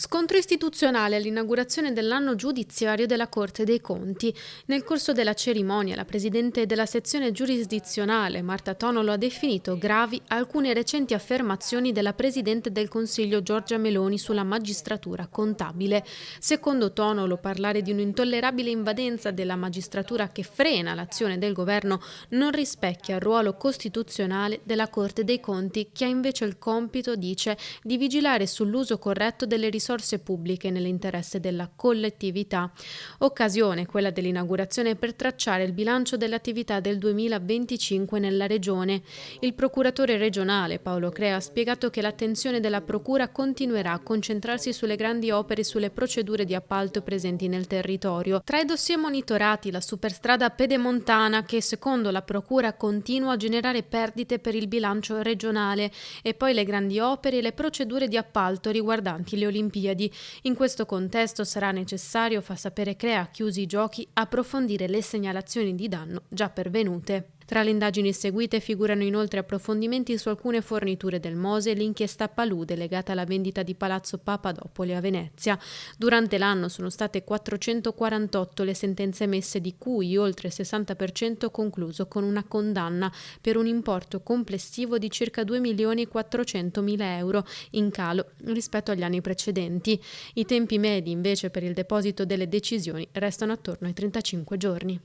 Scontro istituzionale all'inaugurazione dell'anno giudiziario della Corte dei Conti. Nel corso della cerimonia, la presidente della sezione giurisdizionale, Marta Tonolo, ha definito gravi alcune recenti affermazioni della presidente del Consiglio Giorgia Meloni sulla magistratura contabile. Secondo Tonolo, parlare di un'intollerabile invadenza della magistratura che frena l'azione del governo non rispecchia il ruolo costituzionale della Corte dei Conti, che ha invece il compito, dice, di vigilare sull'uso corretto delle risorse pubbliche nell'interesse della collettività. Occasione quella dell'inaugurazione per tracciare il bilancio delle attività del 2025 nella regione. Il procuratore regionale Paolo Crea ha spiegato che l'attenzione della procura continuerà a concentrarsi sulle grandi opere e sulle procedure di appalto presenti nel territorio. Tra i dossier monitorati la superstrada pedemontana, che secondo la procura continua a generare perdite per il bilancio regionale, e poi le grandi opere e le procedure di appalto riguardanti le Olimpiadi. In questo contesto sarà necessario, fa sapere Crea, chiusi i giochi, approfondire le segnalazioni di danno già pervenute. Tra le indagini seguite figurano inoltre approfondimenti su alcune forniture del Mose e l'inchiesta Palude legata alla vendita di Palazzo Papadopoli a Venezia. Durante l'anno sono state 448 le sentenze emesse, di cui oltre il 60% concluso con una condanna per un importo complessivo di circa 2.400.000 euro, in calo rispetto agli anni precedenti. I tempi medi invece per il deposito delle decisioni restano attorno ai 35 giorni.